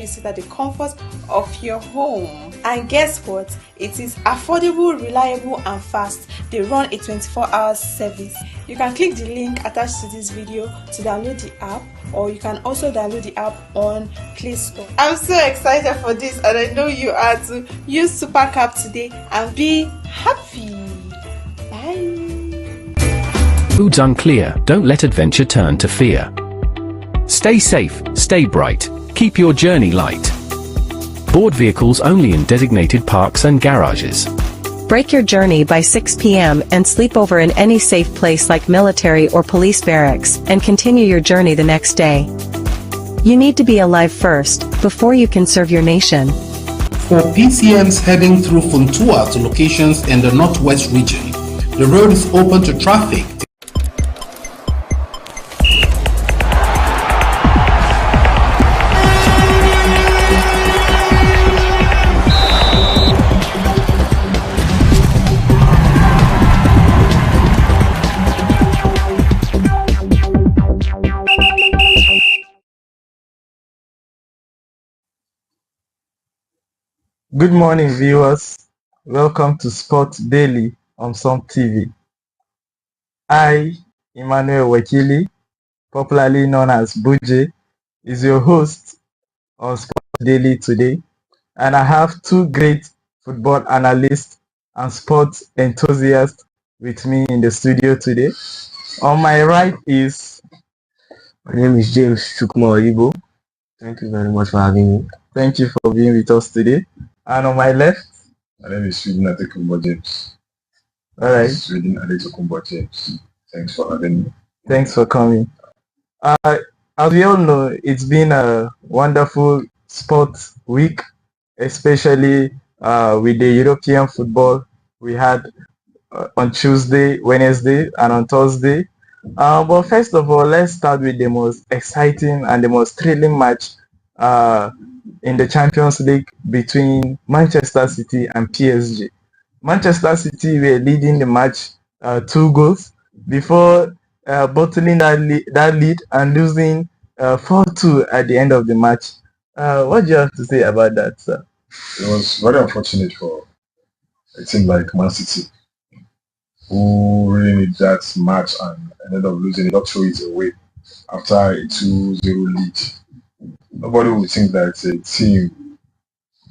you sit at the comfort of your home. And guess what? It is affordable, reliable, and fast. They run a 24-hour service. You can click the link attached to this video to download the app, or you can also download the app on Play Store. I'm so excited for this, and I know you are too. Use Supercap today and be happy. Bye. Roads unclear, don't let adventure turn to fear. Stay safe, stay bright, keep your journey light. Board vehicles only in designated parks and garages. Break your journey by 6 p.m. and sleep over in any safe place like military or police barracks, and continue your journey the next day. You need to be alive first, before you can serve your nation. For PCMs heading through Funtua to locations in the Northwest region, the road is open to traffic. Good morning, viewers. Welcome to Sport Daily on SUMTV. I, Emmanuel Wakili, popularly known as Buje, is your host on Sport Daily today, and I have two great football analysts and sports enthusiasts with me in the studio today. On my right is... My name is James Chukma Ibo. Thank you very much for having me. Thank you for being with us today. And on my left, my name is Sweden Adekumbo James. Alright. Sweden Adekumbo James. Thanks for having me. Thanks for coming. As we all know, it's been a wonderful sports week, especially with the European football we had on Tuesday, Wednesday, and on Thursday. But first of all, let's start with the most exciting and the most thrilling match in the Champions League between Manchester City and PSG. Manchester City were leading the match 2 goals before bottling that lead and losing 4-2 at the end of the match. What do you have to say about that, sir? It was very unfortunate for a team like Man City, who really need that match and ended up losing it, not throw it away after a 2-0 lead. Nobody would think that a team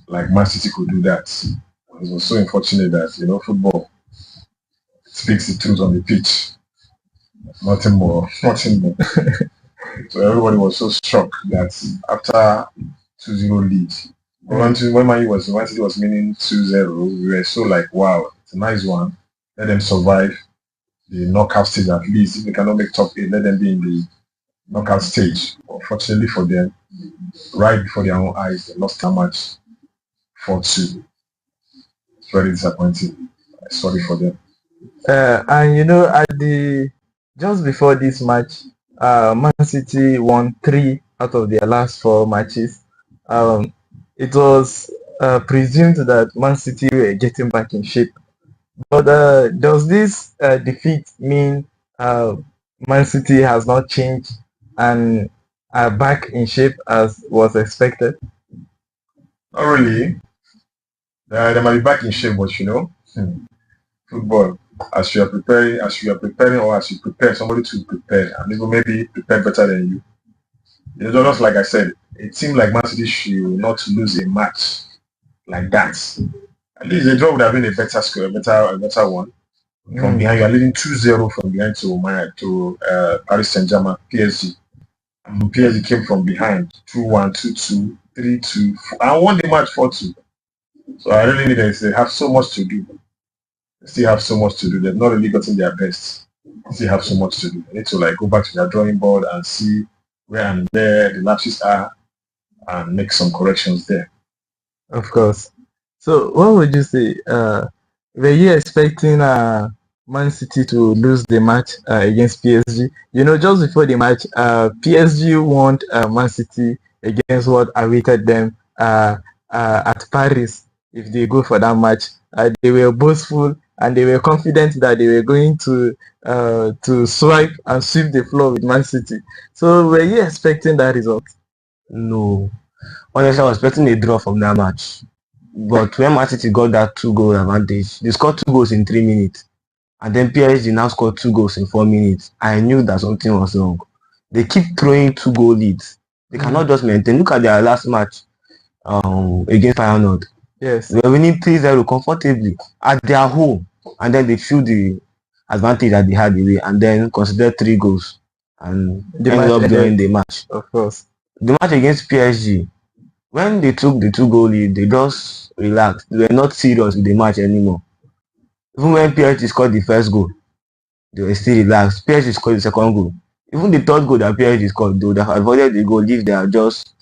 like Man City could do that. It was so unfortunate that, football speaks the truth on the pitch. Nothing more. So everybody was so shocked that after 2-0 lead, when Man City was winning 2-0, we were so like, wow, it's a nice one. Let them survive the knockout stage at least. If they cannot make top 8, let them be in the knockout stage. Unfortunately for them, right before their own eyes, they lost that match 4-2. It's very disappointing. Sorry for them. And just before this match, Man City won 3 out of their last 4 matches. It was presumed that Man City were getting back in shape. But does this defeat mean Man City has not changed and are back in shape as was expected? Not really. They might be back in shape, but football, as you are preparing, or as you prepare somebody to prepare, and even maybe prepare better than you. Just like I said, a team like Man City should not lose a match like that. At least the draw would have been a better score, a better one. From behind, you are leading 2-0 from behind to Paris Saint-Germain, PSG. And PSG came from behind 2-1, 2-2, 3-2, and won the match 4-2. So I really think they have so much to do. They still have so much to do. They've not really gotten their best. They still have so much to do. They need to go back to their drawing board and see where and where the lapses are and make some corrections there. Of course. So what would you say? Were you expecting Man City to lose the match against PSG? Just before the match, PSG warned Man City against what awaited them at Paris if they go for that match. They were boastful and they were confident that they were going to swipe and sweep the floor with Man City. So were you expecting that result? No, Honestly, I was expecting a draw from that match. But when Man City got that 2 goal advantage, they scored 2 goals in 3 minutes. And then PSG now scored 2 goals in 4 minutes. I knew that something was wrong. They keep throwing 2 goal leads. They cannot just maintain. Look at their last match against Feyenoord. Yes. They were winning 3-0 comfortably at their home. And then they threw the advantage that they had away and then considered 3 goals and The ended match up ended. drawing the match. Of course. The match against PSG, when they took the 2 goal lead, they just relaxed. They were not serious with the match anymore. Even when PSG scored the first goal, they were still relaxed. PSG scored the second goal. Even the third goal that PSG scored, they would have avoided the goal if they had just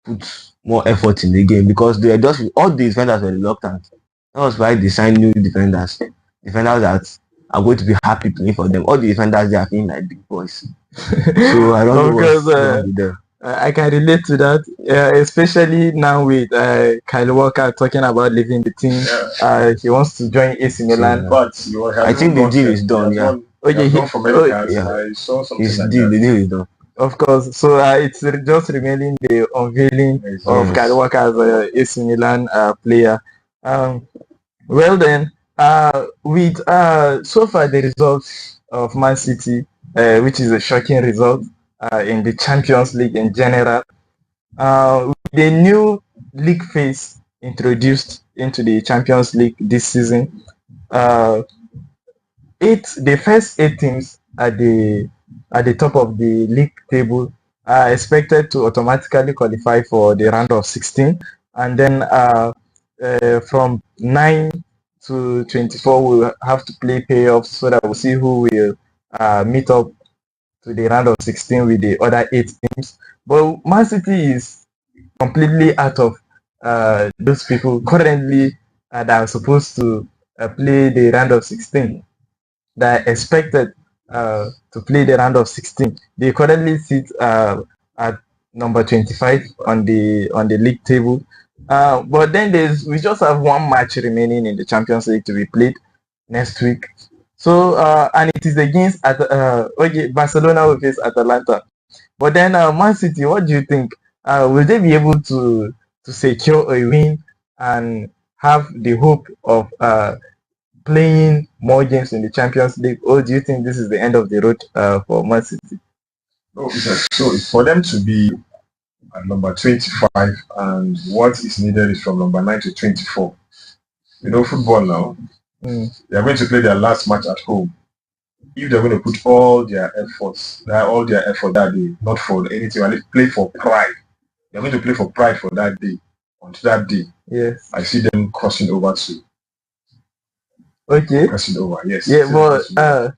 put more effort in the game because they were just all the defenders were reluctant. That was why they signed new defenders. Defenders that are going to be happy playing for them. All the defenders they are feeling like big boys. So I don't know what's wrong with them. I can relate to that, especially now with Kyle Walker talking about leaving the team. He wants to join AC Milan. But I think the deal is done. Yeah. I saw something like The that. deal is done. Of course. So it's just remaining the unveiling of Kyle Walker as a AC Milan player. Well then, with so far the results of Man City, which is a shocking result in the Champions League in general, with the new league phase introduced into the Champions League this season, the first 8 teams at the top of the league table are expected to automatically qualify for the round of 16, and then from 9 to 24 we'll have to play playoffs so that we'll see who will meet up to the round of 16 with the other 8 teams. But Man City is completely out of those people currently that are supposed to play the round of 16. That are expected to play the round of 16. They currently sit at number 25 on the league table. But then we just have one match remaining in the Champions League to be played next week. So and it is against Barcelona will face Atalanta. But then Man City, what do you think? Will they be able to secure a win and have the hope of playing more games in the Champions League, or do you think this is the end of the road for Man City? So for them to be at number 25, and what is needed is from number 9 to 24. Football now, they are going to play their last match at home. If they're going to put all their effort that day, not for anything, only play for pride. They're going to play for pride for that day. Until that day, yes, I see them crossing over to. Okay. Crossing over, yes. Yeah, but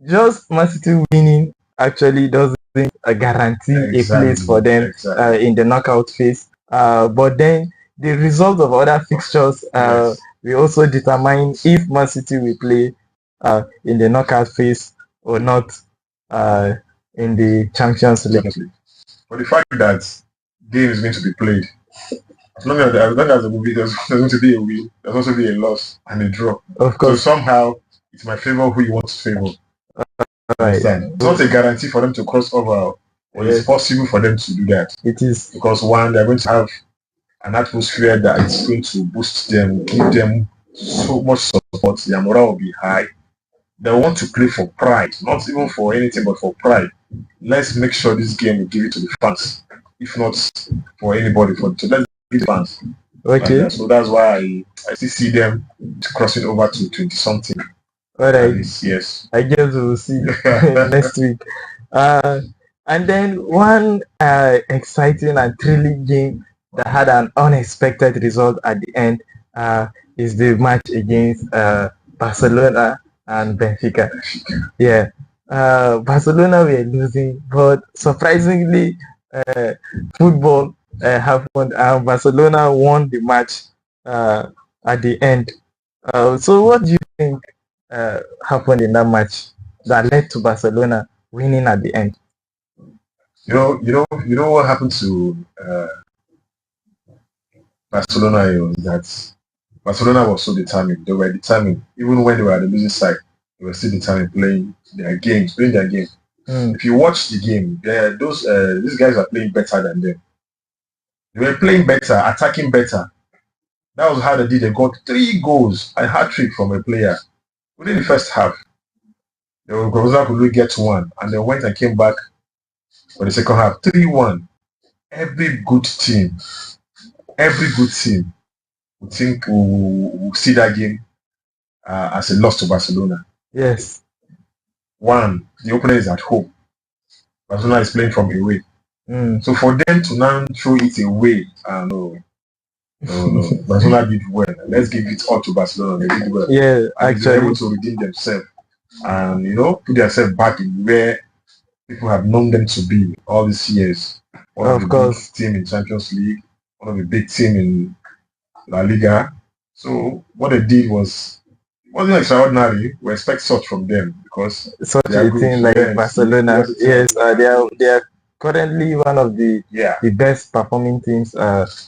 just Man City winning actually doesn't guarantee a place for them in the knockout phase. But then the result of other fixtures will also determine if Man City will play in the knockout phase or not in the Champions League. But the fact that game is going to be played, as long as the movie there's going to be a win, there's also be a loss and a draw. Of course. So somehow it's my favor who you want to favor. Right. It's not a guarantee for them to cross over, but it's possible for them to do that. It is. Because one, they're going to have an atmosphere that is going to boost them, give them so much support, their morale will be high. They want to play for pride, not even for anything but for pride. Let's make sure this game will give it to the fans, if not for anybody. So let's give the fans. Okay. So that's why I still see them crossing over to 20-something. All right. Yes. I guess we'll see next week. And then one exciting and thrilling game that had an unexpected result at the end is the match against Barcelona and Benfica. Yeah. Barcelona were losing, but surprisingly, football happened and Barcelona won the match at the end. So what do you think happened in that match that led to Barcelona winning at the end? You know what happened to Barcelona is that Barcelona was so determined. They were determined, even when they were at the losing side. They were still determined playing their game. If you watch the game, these guys are playing better than them. They were playing better, attacking better. That was how they did. They got 3 goals, a hat-trick from a player within the first half. They were could only get 1, and they went and came back for the second half, 3-1. Every good team would think will see that game as a loss to Barcelona. Yes. One, the opener is at home. Barcelona is playing from away. So for them to now throw it away, no. Barcelona did well. Let's give it all to Barcelona. They did well. Yeah, and actually. They were able to redeem themselves and put themselves back in where people have known them to be all these years. One of the big team in Champions League, one of the big team in La Liga. So what they did wasn't extraordinary. We expect such from them because such a team like Barcelona. Yes, they are currently one of the best performing teams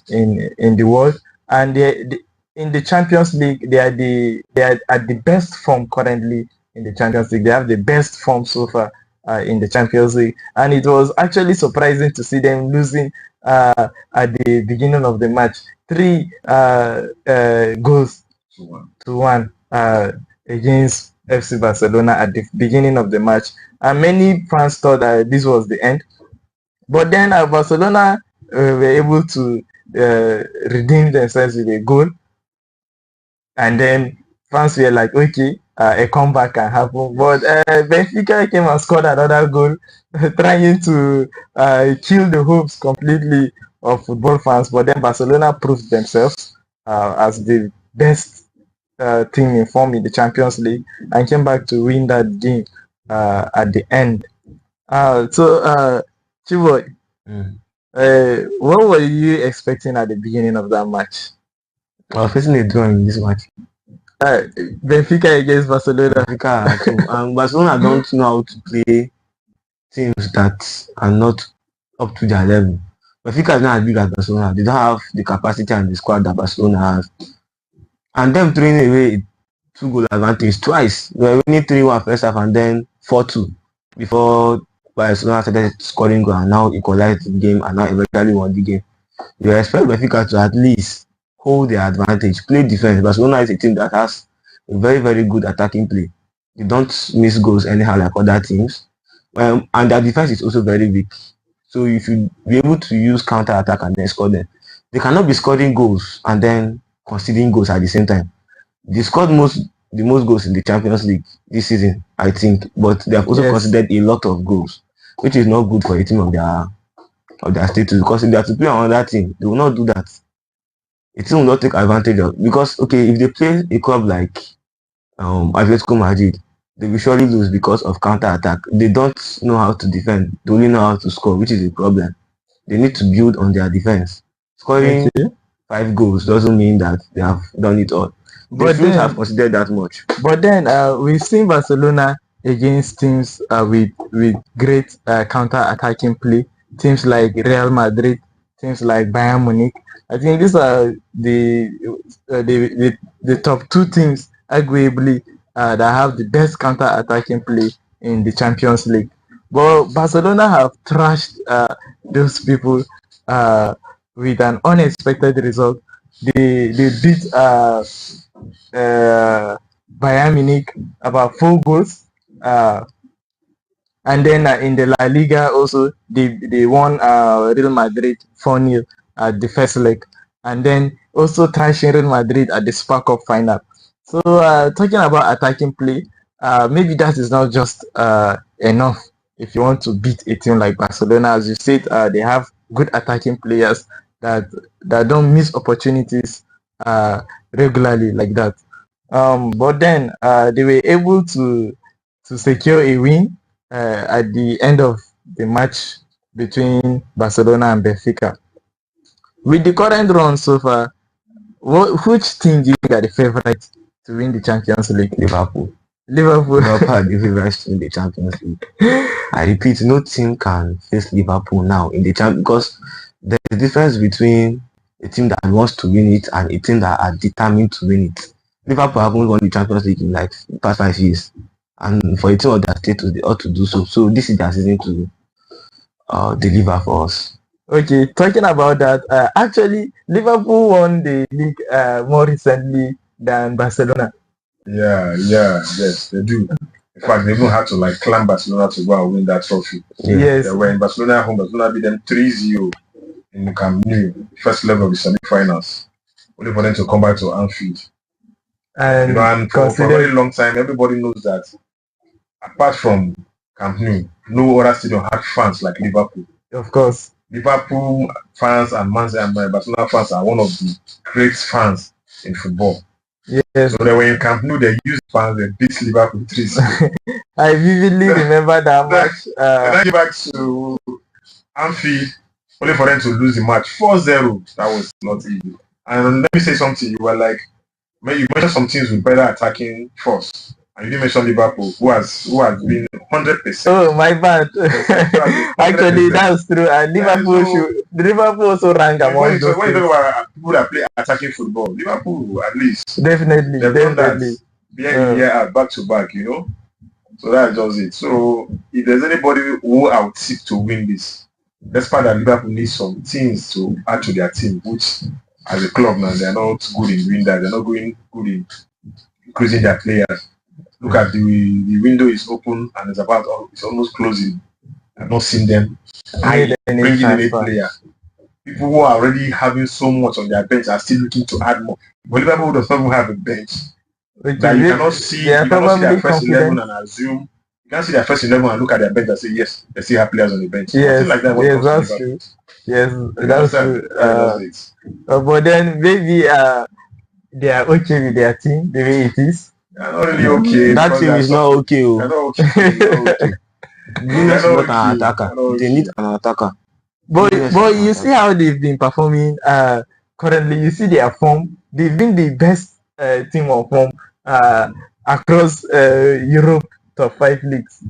in the world, and in the Champions League they are at the best form currently in the Champions League. They have the best form so far in the Champions League, and it was actually surprising to see them losing at the beginning of the match, 3 goals to 1 against FC Barcelona at the beginning of the match, and many fans thought that this was the end. But then Barcelona were able to redeem themselves with a goal, and then fans were like, okay, a comeback can happen. But Benfica came and scored another goal, trying to kill the hopes completely of football fans. But then Barcelona proved themselves as the best team in form in the Champions League and came back to win that game at the end. So Chiboy, what were you expecting at the beginning of that match? I was facing a draw in this match. Benfica against Barcelona. Barcelona don't know how to play teams that are not up to their level. Benfica is not as big as Barcelona. They don't have the capacity and the squad that Barcelona has. And them throwing away 2 goal advantage twice. They were winning 3-1 first half and then 4-2 before Barcelona started scoring goal and now equalized the game and now eventually won the game. You expect Benfica to at least hold their advantage, play defense. Barcelona is a team that has a very, very good attacking play. They don't miss goals anyhow like other teams. And their defense is also very weak. So you should be able to use counter-attack and then score them. They cannot be scoring goals and then conceding goals at the same time. They scored the most goals in the Champions League this season, I think, but they have also conceded a lot of goals, which is not good for a team of their status, because if they are to play on another team, they will not do that. A team will not take advantage of, because if they play a club like Atletico Madrid, they will surely lose because of counter-attack. They don't know how to defend, they only know how to score, which is a problem. They need to build on their defense. Scoring 5 goals doesn't mean that they have done it all. They shouldn't have considered that much. But then we've seen Barcelona against teams with great counter-attacking play. Teams like Real Madrid, teams like Bayern Munich. I think these are the top 2 teams, arguably, that have the best counter-attacking play in the Champions League. But Barcelona have thrashed those people with an unexpected result. They beat Bayern Munich about 4 goals. And then in the La Liga also, they won Real Madrid 4-0 at the first leg. And then also thrashing Real Madrid at the Super Cup final. So talking about attacking play, maybe that is not just enough if you want to beat a team like Barcelona. As you said, they have good attacking players that don't miss opportunities regularly like that. But then they were able to secure a win at the end of the match between Barcelona and Benfica. With the current run so far, which team do you think are the favorites to win the Champions League? Liverpool Liverpool are the favorites to win the Champions League. I repeat, no team can face Liverpool now in the Champions, because there's a difference between a team that wants to win it and a team that are determined to win it. Liverpool haven't won the Champions League in like the past 5 years, and for a team of their status, they ought to do so. So this is their season to deliver for us. Okay, talking about that, actually, Liverpool won the league more recently than Barcelona. Yes, they do. In fact, they even had to like climb Barcelona to go and win that trophy. Yes, They were in Barcelona home. Barcelona beat them 3-0 in the Camp Nou, first leg of the semi-finals. Only for them to come back to Anfield. and And for a very long time, everybody knows that apart from Camp Nou, no other stadium had fans like Liverpool. Of course. Liverpool fans and Barcelona fans are one of the great fans in football. Yes. So they were in Camp Nou, they used fans, they beat Liverpool 3-0. I vividly remember that match. And then back to Anfield, only for them to lose the match 4-0. That was not easy. And let me say something, you mentioned some teams with better attacking force. And you didn't mention Liverpool, who has been 100%. Oh, my bad. Actually, that's true. And Liverpool also rank among those. When you talk about people that play attacking football, Liverpool at least. Definitely. Done that year out, back to back, So that's just it. So if there's anybody who I would seek to win this, despite that Liverpool needs some things to add to their team, which as a club now they're not good in doing that. They're not good in increasing their players. Look at the window is open and it's almost closing. I've not seen them bringing any player. People who are already having so much on their bench are still looking to add more. But Liverpool does not even have a bench. That you cannot see their first 11 and assume. You can't see their first 11 and look at their bench and say, yes, they still have players on the bench. Yes, like that that's true. Yes, that's true. But then maybe they are okay with their team the way it is. They're not really okay. That team is not okay. They're not okay. They need an attacker. But you see how they've been performing currently. You see their form. They've been the best team of form across Europe top 5 leagues.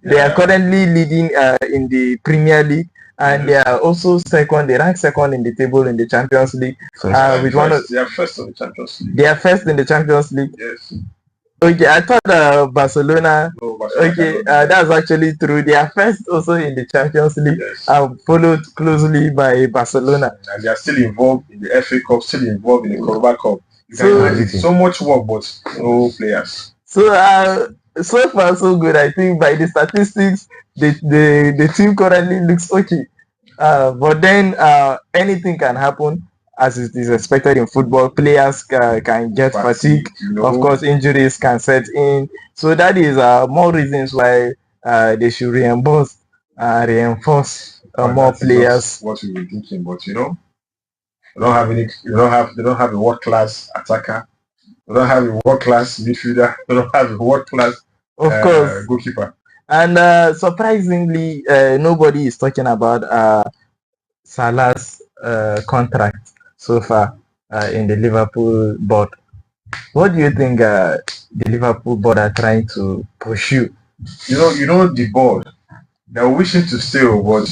They are currently leading in the Premier League, and they are also second. They rank second in the table in the Champions League. They are first in the Champions League. They are first in the Champions League. Yes. Okay, I thought Barcelona. No, Barcelona. Okay, that's actually true. They are first also in the Champions League, followed closely by Barcelona. And they are still involved in the FA Cup, still involved in the Carabao Cup. You can imagine so much work, but no players. So far so good. I think by the statistics, the team currently looks okay. But then anything can happen, as it is expected in football. Players can get fatigue. Of course, injuries can set in. So that is more reasons why they should reinforce more players. What we were thinking, but they don't have a world class attacker. They don't have a world class midfielder. They don't have a world class goalkeeper. And surprisingly, nobody is talking about Salah's contract so far in the Liverpool board. What do you think the Liverpool board are trying to pursue? You know the board. They're wishing to stay, but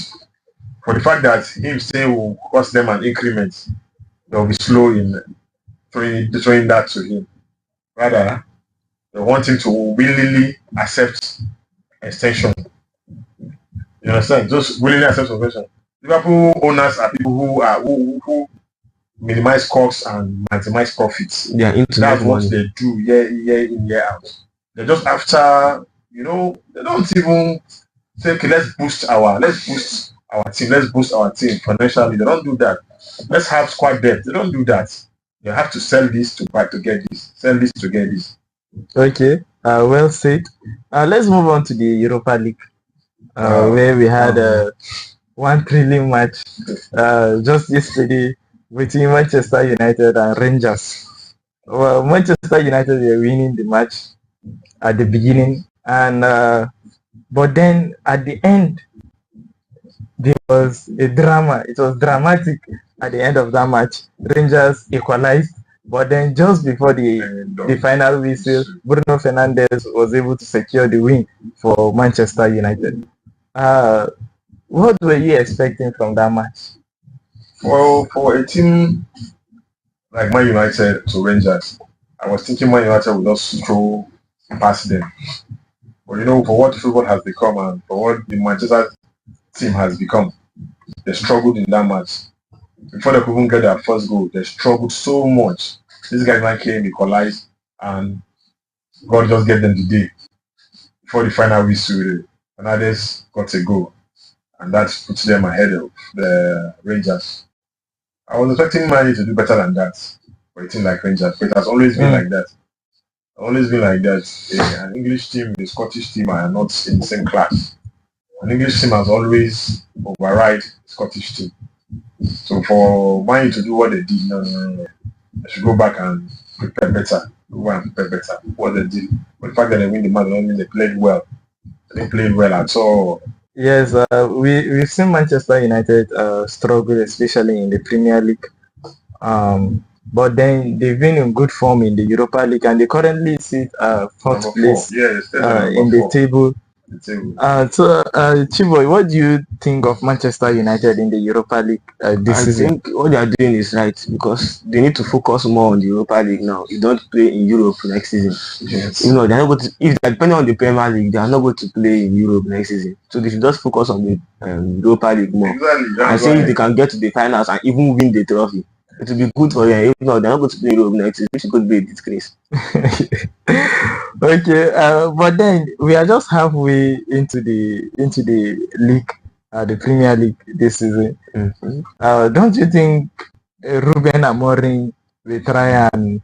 for the fact that him staying will cost them an increment, they'll be slow in throwing that to him. Rather, they want him to willingly accept extension. You understand? Just willingly accept extension. Liverpool owners are people who minimize costs and maximize profits. That's what they do year in, year out. They're just after, they don't even say, okay, let's boost our team, let's boost our team financially. They don't do that. Let's have squad depth. They don't do that. You have to sell this to get this, sell this to get this. Okay, well said. Let's move on to the Europa League, where we had one thrilling match just yesterday between Manchester United and Rangers. Well, Manchester United were winning the match at the beginning, and but then at the end there was a drama. It was dramatic at the end of that match. Rangers equalized, but then just before the final whistle, Bruno Fernandes was able to secure the win for Manchester United. What were you expecting from that match? Well, for a team like Man United to Rangers, I was thinking Man United would just stroll past them. But for what football has become and for what the Manchester team has become, They struggled in that match. Before they could even get their first goal, they struggled so much. These guys now came, equalized, and God just gave them the day. Before the final whistle, Fernandes got a goal, and that puts them ahead of the Rangers. I was expecting Man to do better than that for a team like Rangers, but it has always been like that. Always been like that. An English team with a Scottish team are not in the same class. An English team has always override the Scottish team. So for Man to do what they did, no. They should go back and prepare better. Go and prepare better. What they did. But the fact that they win the match doesn't mean they played well. They didn't play well at all. Yes, we've seen Manchester United struggle, especially in the Premier League. But then they've been in good form in the Europa League, and they currently sit fourth place in the table. So, Chiboy, what do you think of Manchester United in the Europa League this season? I think what they are doing is right because they need to focus more on the Europa League now. You don't play in Europe next season. Yes. You know, they're not going to, if they're depending on the Premier League, they are not going to play in Europe next season. So they should just focus on the Europa League more. Exactly. And see if they can get to the finals and even win the trophy. It will be good for them. If not, they're not going to play in Europe next season, which could be a disgrace. Okay, but then we are just halfway into the league, the Premier League this season. Don't you think Ruben Amorim will try and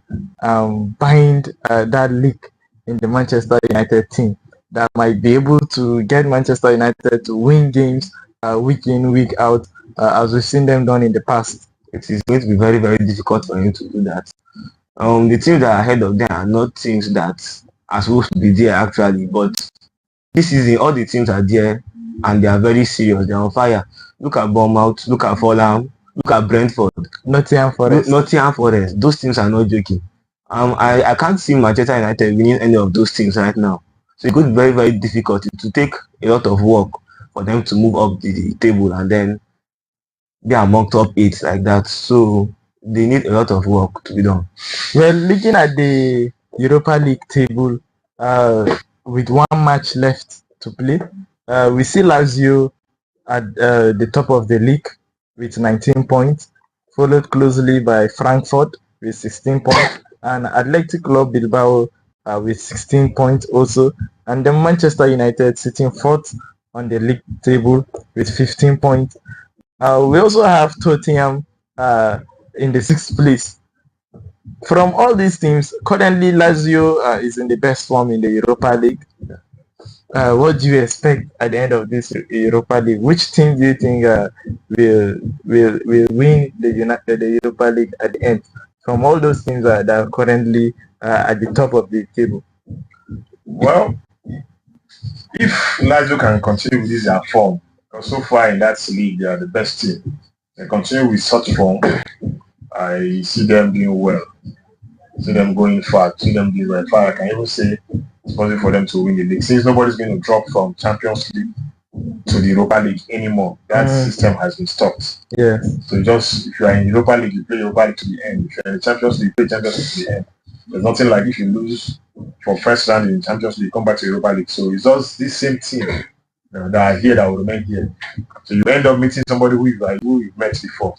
bind that league in the Manchester United team that might be able to get Manchester United to win games week in, week out, as we've seen them done in the past? It is going to be very, very difficult for him to do that. The teams that are ahead of them are not teams that are supposed to be there actually, but this season all the teams are there and they are very serious. They are on fire. Look at Bournemouth, look at Fulham, look at Brentford, Nottingham Forest. Those teams are not joking. I can't see Manchester United winning any of those teams right now. So it could be very, very difficult. To take a lot of work for them to move up the table and then be among top 8 like that. So they need a lot of work to be done. Well, looking at the Europa League table, with one match left to play, we see Lazio at the top of the league with 19 points, followed closely by Frankfurt with 16 points, and Athletic Club Bilbao with 16 points also, and then Manchester United sitting fourth on the league table with 15 points. We also have Tottenham in the 6th place. From all these teams, currently Lazio is in the best form in the Europa League. What do you expect at the end of this Europa League? Which team do you think will win the Europa League at the end? From all those teams that are currently at the top of the table. Well, if Lazio can continue with this form, because so far in that league they are the best team. They continue with such form. I see them doing well. See them going far. See them doing well. Far, I can even say it's possible for them to win the league. Since nobody's going to drop from Champions League to the Europa League anymore, that system has been stopped. Yeah. So just if you are in Europa League, you play Europa League to the end. If you're in the Champions League, you play Champions League to the end. There's nothing like if you lose for first round in Champions League, come back to Europa League. So it's just this same team that are here that will remain here. So you end up meeting somebody who you've met before.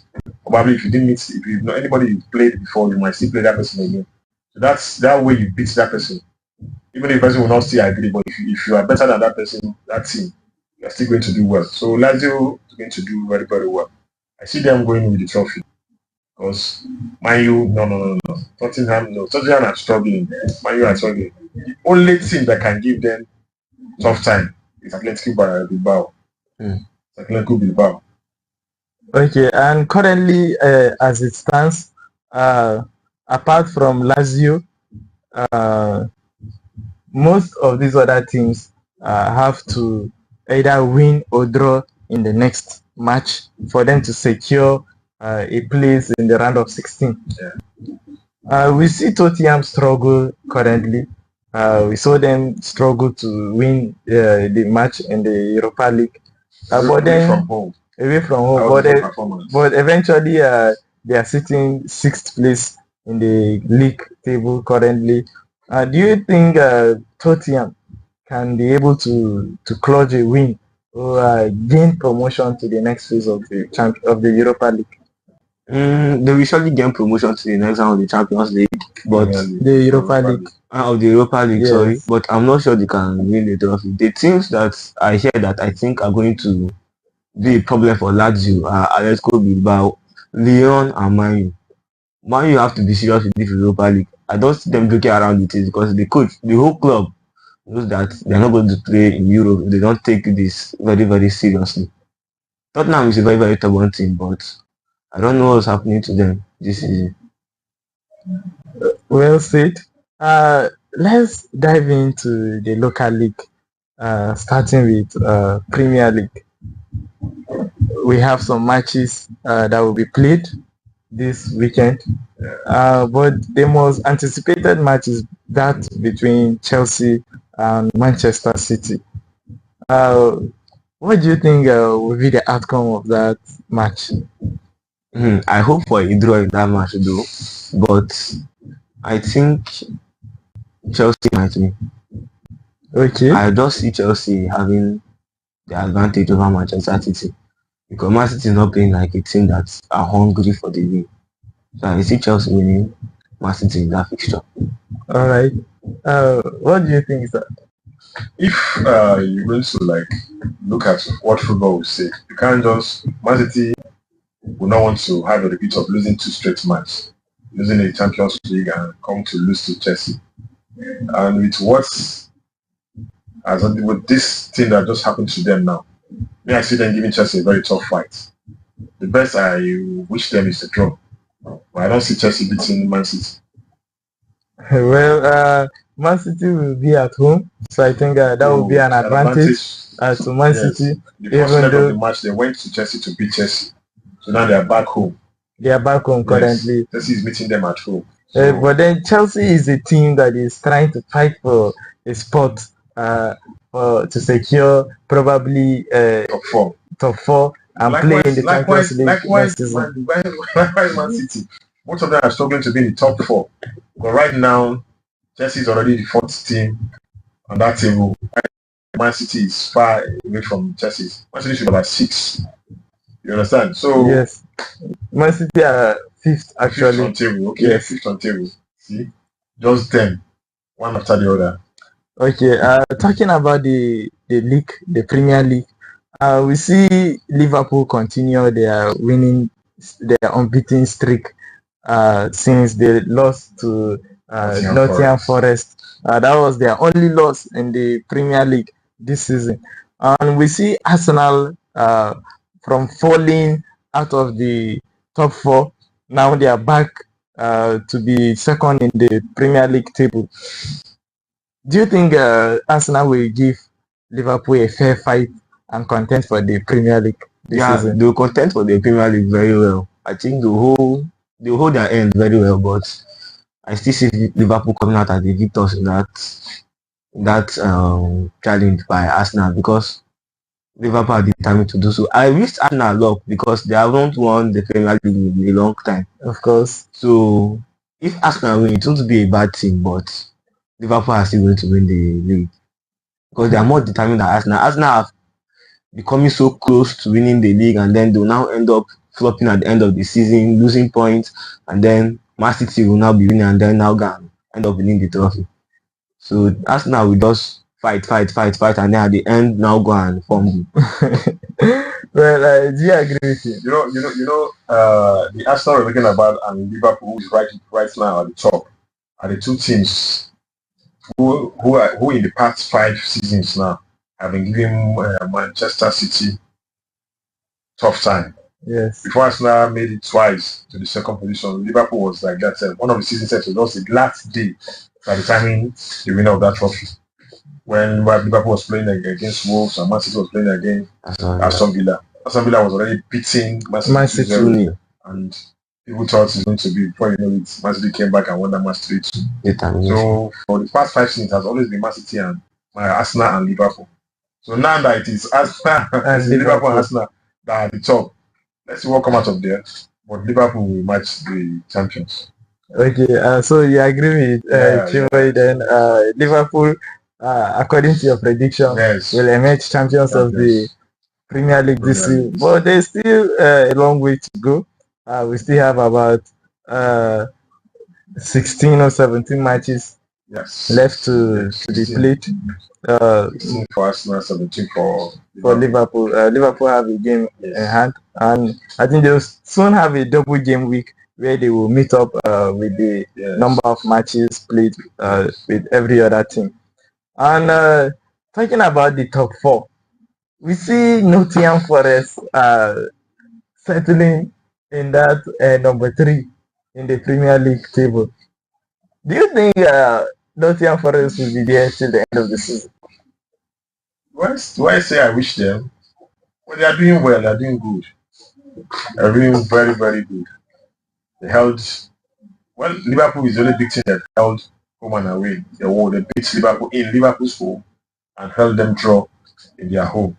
Probably if you didn't meet, if you know anybody you've played before, you might still play that person again. So that's that way you beat that person. Even if the person will not still agree, but if you are better than that person, that team, you're still going to do well. So Lazio is going to do very, very well. I see them going with the trophy. Because Man U, no. Tottenham are struggling. Man U are struggling. The only team that can give them tough time is Athletic Bilbao. Athletic Bilbao. Okay, and currently, as it stands, apart from Lazio, most of these other teams have to either win or draw in the next match for them to secure a place in the round of 16. Yeah. We see Tottenham struggle currently. We saw them struggle to win the match in the Europa League. But then away from home, but eventually they are sitting 6th place in the league table currently. Do you think Tottenham can be able to clutch a win who gained promotion to the next phase of the Europa League. They will surely gain promotion to the next round of the Champions League, but The Europa League. of the Europa League, Yes. sorry. But I'm not sure they can win the trophy. The teams that I hear that I think are going to be a problem for Lazio are Atletico Bilbao, Lyon, and Man U. Man U have to be serious with this Europa League. I don't see them joking around with it because the coach, the whole club, knows that they're not going to play in Europe. They don't take this very, very seriously. Tottenham is a very, very stubborn team, but I don't know what's happening to them this season. Well said. Let's dive into the local league, starting with Premier League. We have some matches that will be played this weekend, but the most anticipated match is that between Chelsea and Manchester City. What do you think will be the outcome of that match? I hope for a draw in that match though, but I think Chelsea might win. Okay. I just see Chelsea having the advantage over Manchester City because Man City is not playing like a team that are hungry for the win. So I see Chelsea winning Man City in that fixture. All right. What do you think, sir? If you're going to like look at what football will say, you can't just Man City will not want to have a repeat of losing 2 straight matches, losing the Champions League and come to lose to Chelsea. And with this thing that just happened to them now, I see them giving Chelsea a very tough fight. The best I wish them is a draw. But I don't see Chelsea beating Man City. Well, Man City will be at home, so I think that will be an advantage to Man City. The first leg of the match, they went to Chelsea to beat Chelsea. So now they are back home. They are back home currently. Chelsea is meeting them at home. So, but then Chelsea is a team that is trying to fight for a spot to secure probably top four and play in the Champions League next season. Likewise, Man City. Both of them are struggling to be in the top 4. But right now, Chelsea is already the 4th team on that table. Man City is far away from Chelsea. Man City should be about 6. You understand? So yes, Man City are 5th actually. 5th on table. Okay, yes. 5th on table. See, just them, one after the other. Okay. Talking about the league, the Premier League, we see Liverpool continue their unbeaten streak since they lost to Nottingham Forest. That was their only loss in the Premier League this season. And we see Arsenal from falling out of the top 4. Now they are back to be second in the Premier League table. Do you think Arsenal will give Liverpool a fair fight and contend for the Premier League this season? They will contend for the Premier League very well. I think they'll hold their end very well, but I still see Liverpool coming out as the victors in that challenge by Arsenal because Liverpool are determined to do so. I wish Arsenal luck because they haven't won the Premier League in a long time. Of course. So if Arsenal win, it won't be a bad team, but Liverpool are still going to win the league because they are more determined than Arsenal. Arsenal have becoming so close to winning the league, and then they'll now end up flopping at the end of the season, losing points, and then Man City will now be winning, and then now end up winning the trophy. So Arsenal will just fight, and then at the end now go and form. Well, do you agree with you? The Arsenal we're talking about and Liverpool, who is right now at the top, are the 2 teams who in the past 5 seasons now have been giving Manchester City tough time. Yes. Before Arsenal made it twice to the second position, Liverpool was like that. One of the season sets was just the last day by determining the winner of that trophy. When Liverpool was playing against Wolves and Man City was playing against Aston Villa. Aston Villa was already beating Man City, and people thought it's going to be, before you know it, Man City came back and won that match 3-2. So for the past 5 seasons, it has always been Man City and Arsenal and Liverpool. So now that it is Arsenal and Liverpool and Arsenal that are at the top, let's see what come out of there. But Liverpool will match the champions. Okay, so you agree with Chimoy then? Liverpool, according to your prediction, will emerge champions of the Premier League this Premier season, League. but there's still a long way to go. We still have about 16 or 17 matches Yes. left to be played. 16 for Arsenal, 17 for Liverpool. Liverpool have a game in hand, and I think they'll soon have a double game week where they will meet up with the number of matches played with every other team. And talking about the top four, we see Nottingham Forest settling in that number 3 in the Premier League table. Do you think Nottingham Forest will be there till the end of the season? Do I say I wish them? Well, they are doing well. They are doing good. They are doing very, very good. They held. Well, Liverpool is the only big team that held home and away. They beat Liverpool in Liverpool's home and held them draw in their home.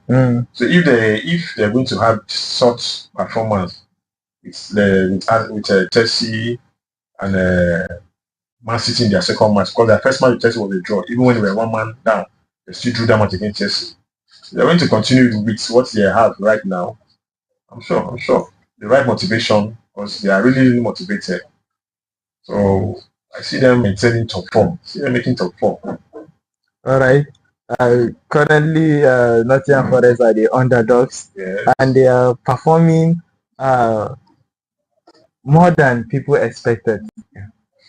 So if they're going to have such performance with Chelsea and Man City in their second match, because their first match with Chelsea was a draw, even when they were 1 man down, they still drew that match against Chelsea. They're going to continue with what they have right now. I'm sure. The right motivation, because they are really, really motivated. So I see them maintaining top 4. I see them making top 4. All right. Currently, Nottingham Forest are the underdogs, and they are performing more than people expected.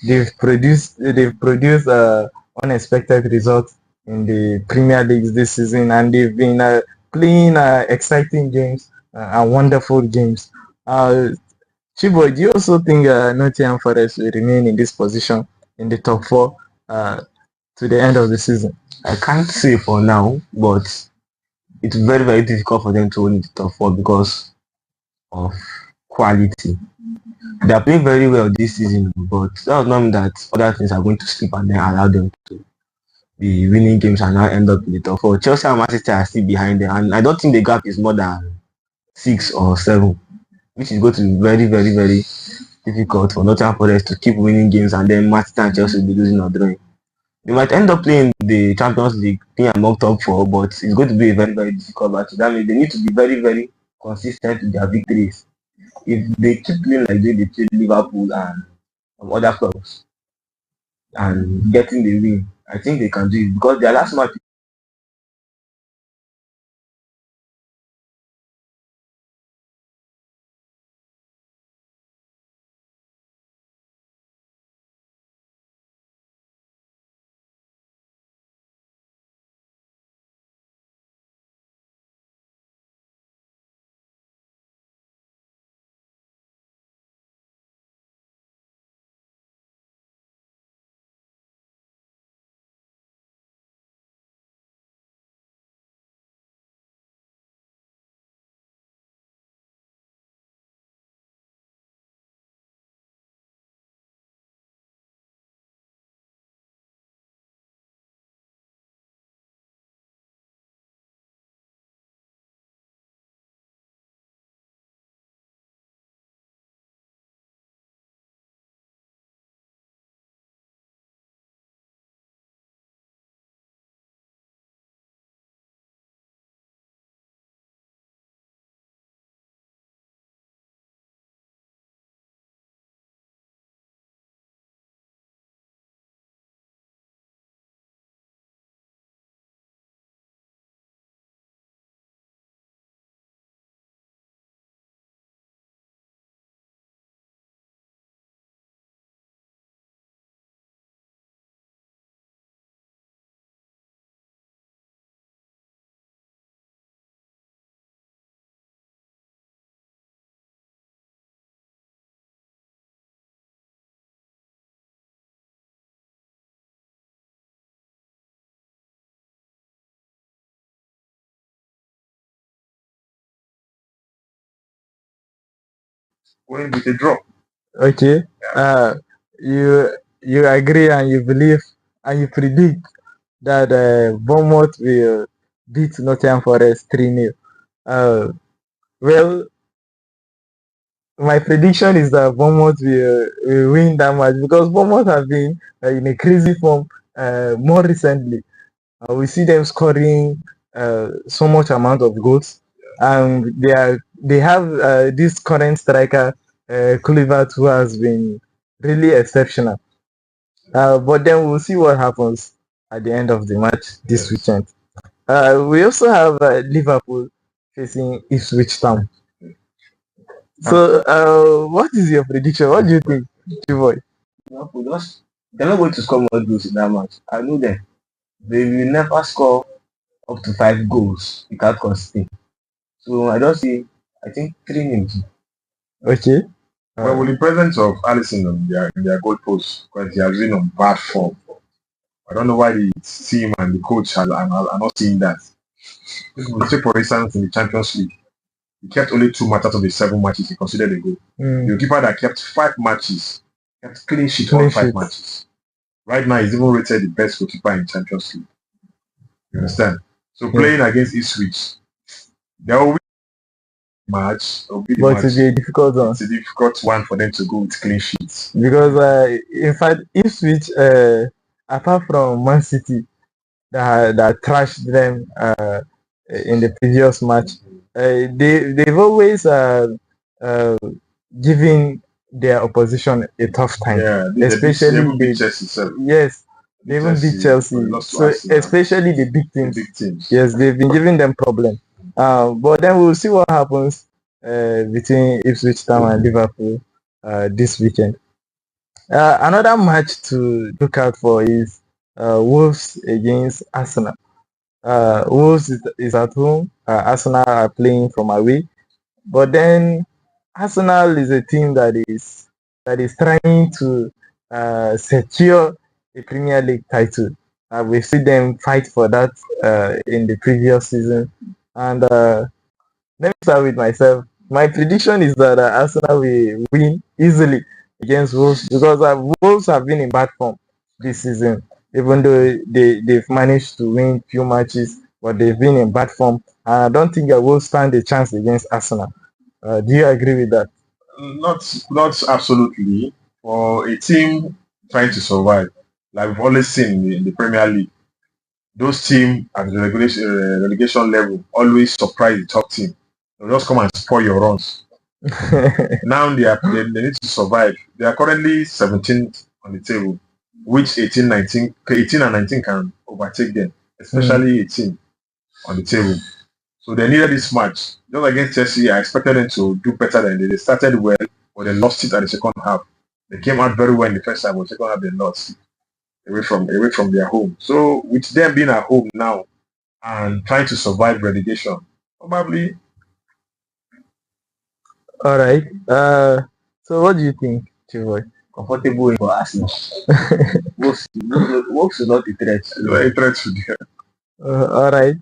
They've produced unexpected results in the Premier League this season, and they've been playing exciting games and wonderful games. Chibo, do you also think Nottingham Forest will remain in this position in the top 4 to the end of the season? I can't say for now, but it's very, very difficult for them to win the top 4 because of quality. They are playing very well this season, but that does not mean that other things are going to slip and then allow them to be winning games and now end up in the top 4. Chelsea and Man City are still behind them, and I don't think the gap is more than 6 or 7, which is going to be very, very, very difficult for Nottingham Forest to keep winning games and then Man City and Chelsea will be losing or drawing. They might end up playing the Champions League, being among top 4, but it's going to be a very, very difficult match. That means they need to be very, very consistent with their victories. If they keep playing like they play Liverpool and other clubs and getting the win, I think they can do it because their last match. Going with a draw. Okay. You agree and you believe and you predict that Bournemouth will beat Nottingham Forest 3-0. Well, my prediction is that Bournemouth will win that match because Bournemouth have been in a crazy form more recently. We see them scoring so much amount of goals and they have this current striker, Kluivert, who has been really exceptional. But then we'll see what happens at the end of the match this weekend. We also have Liverpool facing Ipswich Town. So, what is your prediction? What do you think, Chiboy? They're not going to score more goals in that match. I know them. They will never score up to 5 goals without conceding. So I don't see. I think 3-0. Okay. Well, with the presence of Alisson in their goal post, because he has been on bad form. I don't know why the team and the coach are not seeing that. If we take, for instance, in the Champions League, he kept only 2 matches out of the 7 matches he considered a goal. The keeper that kept 5 matches, kept clean sheet all 5 matches. Right now, he's even rated the best goalkeeper in Champions League. You understand? So playing against Ipswich, there will be match. But it will be a difficult one. It's a difficult one for them to go with clean sheets. Because in fact, Ipswich, apart from Man City, that trashed them in the previous match, they've always given their opposition a tough time. Yeah, especially they beat Chelsea. Yes, they even beat Chelsea. So especially the big teams. Yes, they've been giving them problem. But then we'll see what happens between Ipswich Town and Liverpool this weekend. Another match to look out for is Wolves against Arsenal. Wolves is at home. Arsenal are playing from away. But then Arsenal is a team that is trying to secure a Premier League title. We've seen them fight for that in the previous season. And let me start with myself. My prediction is that Arsenal will win easily against Wolves, because Wolves have been in bad form this season. Even though they've managed to win few matches, but they've been in bad form. And I don't think I will stand a chance against Arsenal. Do you agree with that? Not absolutely. For a team trying to survive, like we've always seen in the Premier League, those teams at the relegation level always surprise the top team. They'll just come and spoil your runs. Now they need to survive. They are currently 17th on the table, which 18 and 19 can overtake them, especially 18 on the table. So they needed this match. Just against Chelsea, I expected them to do better than they started well, but they lost it at the second half. They came out very well in the first half, but the second half they lost away from their home. So with them being at home now and trying to survive relegation, probably. All right. So what do you think, Chivoy? Comfortable for Arsenal. Wolves is not a threat. A threat to them. All right.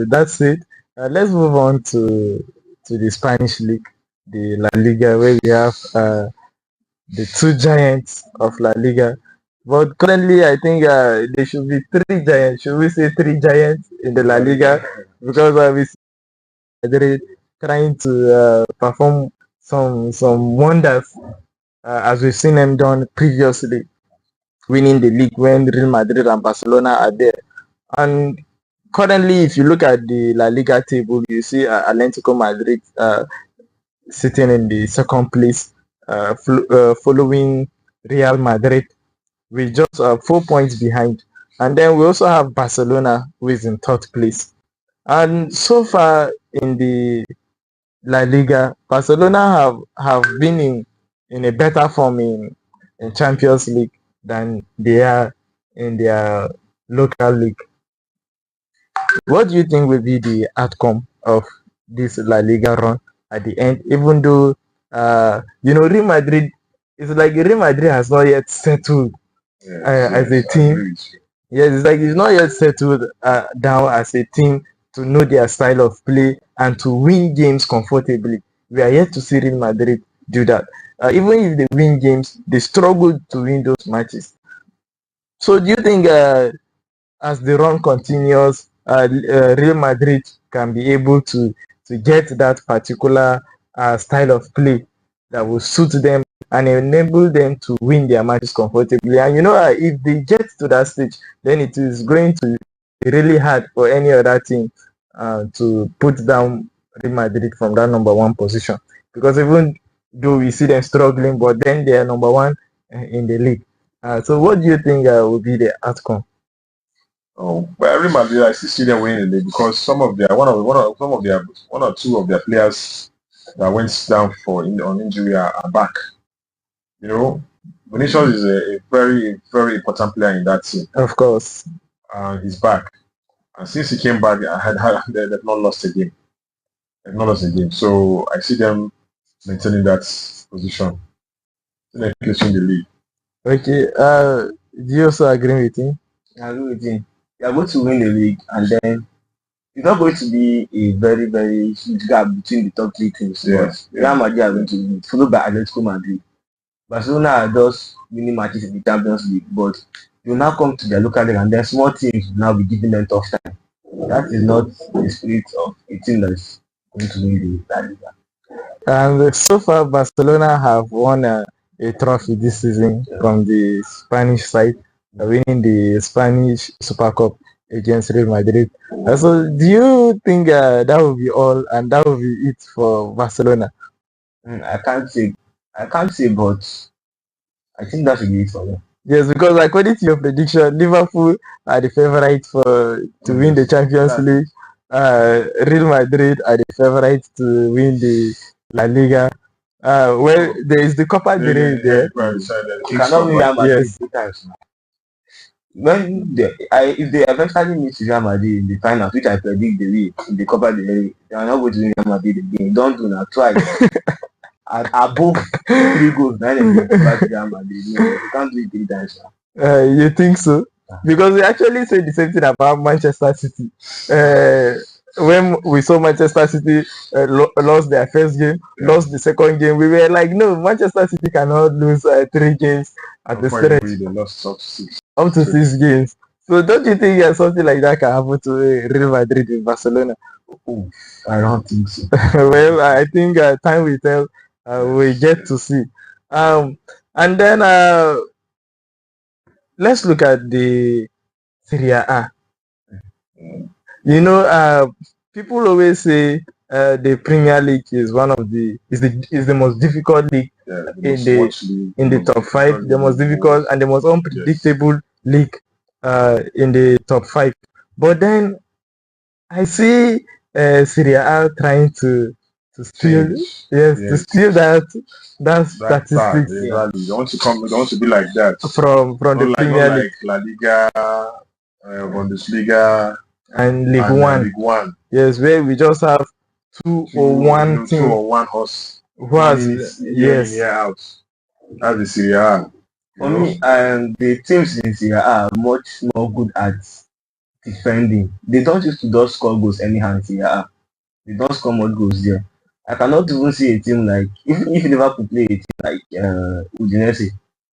That's it. Let's move on to the Spanish league, the La Liga, where we have the 2 giants of La Liga. But currently, I think there should be 3 giants. Should we say 3 giants in the La Liga? Because we see Madrid trying to perform some wonders, as we've seen them done previously, winning the league when Real Madrid and Barcelona are there. And currently, if you look at the La Liga table, you see Atlético Madrid sitting in the second place, following Real Madrid with just 4 points behind. And then we also have Barcelona, who is in third place. And so far in the La Liga, Barcelona have been in a better form in Champions League than they are in their local league. What do you think will be the outcome of this La Liga run at the end? Even though Real Madrid, it's like Real Madrid has not yet settled as a team. Yes, it's like it's not yet settled down as a team to know their style of play and to win games comfortably. We are yet to see Real Madrid do that. Even if they win games, they struggle to win those matches. So do you think as the run continues, Real Madrid can be able to get that particular style of play that will suit them and enable them to win their matches comfortably? And if they get to that stage, then it is going to be really hard for any other team to put down Real Madrid from that number one position, because even though we see them struggling, but then they are number one in the league. So what do you think will be the outcome? Oh, well, Real Madrid, I still see them winning the league because some of their one or two of their players that went down on injury are back. You know, Vinicius is a very very important player in that team. Of course, he's back, and since he came back, they've not lost a game. They've not lost a game, so I see them maintaining that position. They're clinching the league. Okay. Do you also agree with him? I agree with him. They are going to win the league, and then it's not going to be a very, very huge gap between the top three teams. Yes. Real Madrid are going to win, followed by Atletico Madrid. Barcelona are just winning matches in the Champions League, but they will now come to their local league, and then small teams will now be giving them tough time. That is not the spirit of a team that's going to win the La Liga. And so far, Barcelona have won a trophy this season from the Spanish side, winning the Spanish Super Cup against Real Madrid. So, do you think that will be all and that will be it for Barcelona? I can't say, but I think that should be it for them. Yes, because according to your prediction, Liverpool are the favorite to win the Champions League. Real Madrid are the favorite to win the La Liga. Well, there is the Copa del Rey there. You cannot win Real Madrid 2 times. If they eventually meet Real Madrid in the finals, which I predict they will in the Copa del Rey, they are not going to win Real Madrid again. Don't do that twice. Above 3 goals, then Real Madrid. No, you can't do it 3 times now. You think so? Because we actually said the same thing about Manchester City. When we saw Manchester City lost their first game, lost the second game, we were like, no, Manchester City cannot lose 3 games at the stretch. They lost up to 6 games. So don't you think something like that can happen to Real Madrid in Barcelona? Oh, I don't think so. Well, I think time will tell. We get to see. And then let's look at the Serie A. You know, people always say the Premier League is the most difficult league in the top 5, the most difficult and the most unpredictable league in the top 5. But then I see Serie A trying to steal, to steal that statistics. They want to be like that from the Premier League, La Liga, Bundesliga, and League One. Yes, where we just have 201 team, 201 horse who has year out. That's the Serie A. For me, the teams in Serie A are much more good at defending. They don't used to just score goals anyhow in Serie A. They don't score more goals there. I cannot even see a team like if Liverpool play a team like Udinese,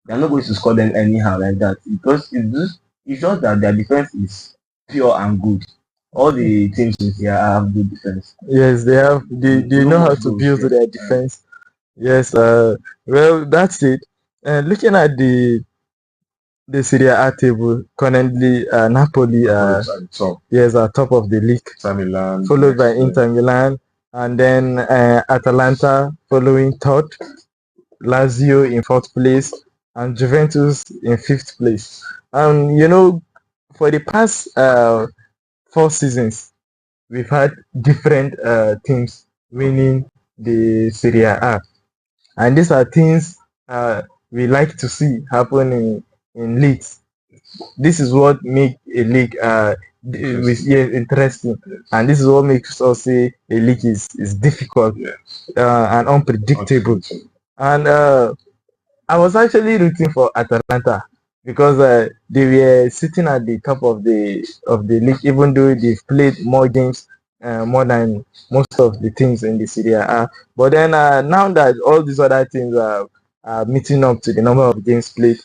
they're not going to score them anyhow like that, because it's just that their defense is pure and good. All the teams in here have good defense. Yes, they have. They know how to build their defense. Yes. Well, that's it. Looking at the Serie A table, currently Napoli are top of the league, followed by Inter Milan, and then Atalanta following third, Lazio in 4th place, and Juventus in 5th place. You know, for the past 4 seasons, we've had different teams winning the Serie A, and these are things we like to see happen in leagues. This is what makes a league interesting, and this is what makes us say a league is difficult and unpredictable. And I was actually rooting for Atalanta because they were sitting at the top of the league, even though they've played more games, more than most of the teams in the Serie A. But then now that all these other teams are meeting up to the number of games played,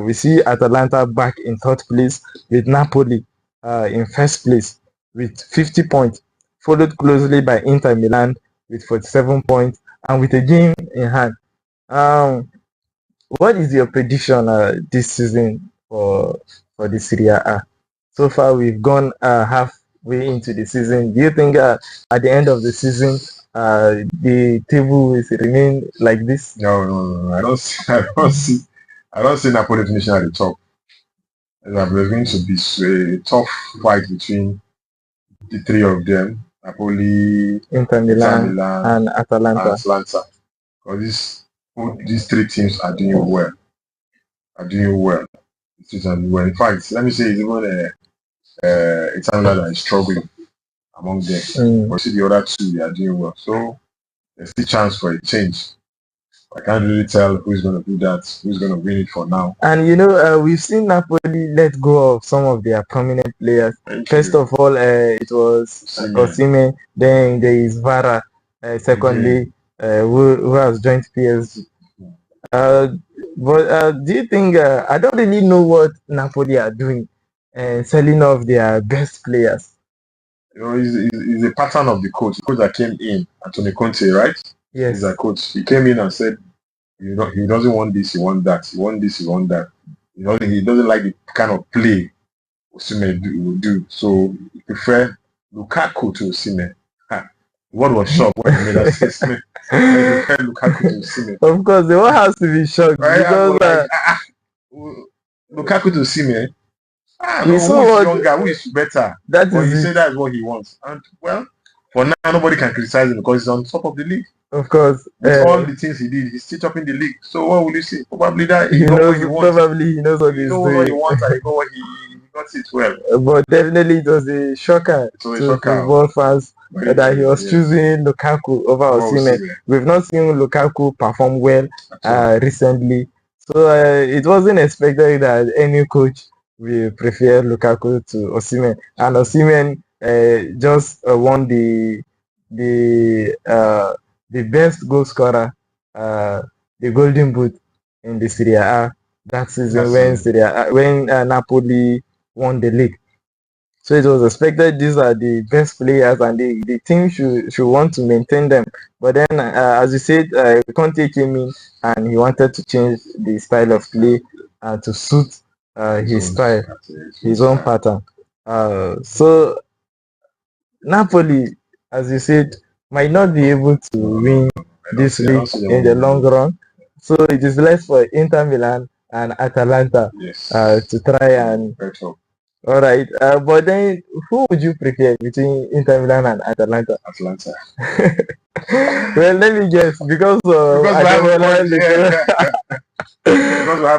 we see Atalanta back in 3rd place, with Napoli in 1st place with 50 points, followed closely by Inter Milan with 47 points and with a game in hand. What is your prediction this season for the Serie A? So far, we've gone way into the season. Do you think at the end of the season, the table will remain like this? No. I don't see. I don't see Napoli finishing at the top. There's going to be a tough fight between the three of them: Napoli, Inter Milan, and Atalanta. Because these three teams are doing well. In fact, let me say it's even Italia that is struggling among them. But see the other two, they are doing well. So there's still chance for a change. I can't really tell who's going to do that, who's going to win it for now. And we've seen Napoli let go of some of their prominent players. First of all, it was Osimhen. Then there is Vara. Secondly, who has joined PSG. But do you think? I don't really know what Napoli are doing, selling off their best players. It's a pattern of the coach. The coach that came in, Antonio Conte, right? Yes. He's a coach. He came in and said, he doesn't want this, he wants that. He wants this, he wants that. He doesn't like the kind of play Osimhen will do. So he prefer Lukaku to Osimhen. What was shocked when he made that statement? He prefer Lukaku to Osimhen. Of course, the one has to be shocked because Lukaku to Osimhen. Who is younger, who is better? But he said that's what he wants. And well, for now, nobody can criticize him because he's on top of the league. Of course. With all the things he did, he's still top in the league. So what will you say? Probably that he knows what he wants. Probably he knows what he's doing. What he wants and he knows what he got it well. But definitely it was a shocker to football fans that he was choosing Lukaku over Osimhen. We've not seen Lukaku perform well recently. So it wasn't expected that any coach will prefer Lukaku to Osimhen. And Osimhen just won the best goal scorer, the Golden Boot in the Serie A that season when Napoli won the league. So it was expected these are the best players and the team should want to maintain them. But then, as you said, Conte came in and he wanted to change the style of play to suit his style, his own pattern. So Napoli, as you said, might not be able to win this league in the long run. So it is left for Inter Milan and Atalanta to try and. All right, but then who would you prefer between Inter Milan and Atalanta? Atalanta. Well, let me guess because we have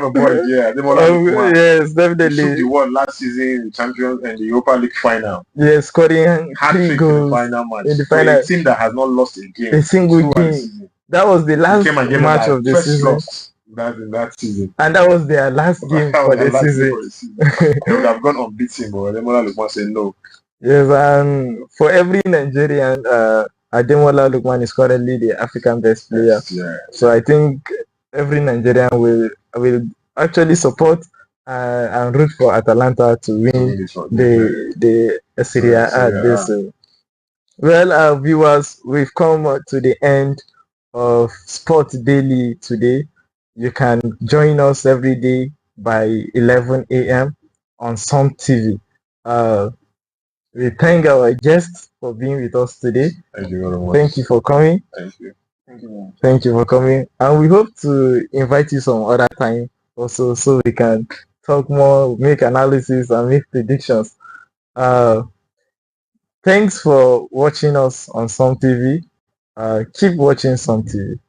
a boy, yes, definitely. He took the one last season, champions and the Europa League final. Yes, scoring 3 goals in the final match. In the final, a team that has not lost a game, a single game. That was the last match of the season. That season, and that was their last game for the season. They would have gone unbeaten, but Ademola Lookman said no. Yes, and for every Nigerian, Ademola Lookman is currently the African best player. So I think every Nigerian will actually support and root for Atalanta to win the Serie A this season. Well, viewers, we've come to the end of Sport Daily today. You can join us every day by 11 a.m. on SUMTV. We thank our guests for being with us today. Thank you very much. Thank you for coming. Thank you. Thank you for coming. And we hope to invite you some other time also so we can talk more, make analysis and make predictions. Thanks for watching us on SUMTV. Keep watching SUMTV.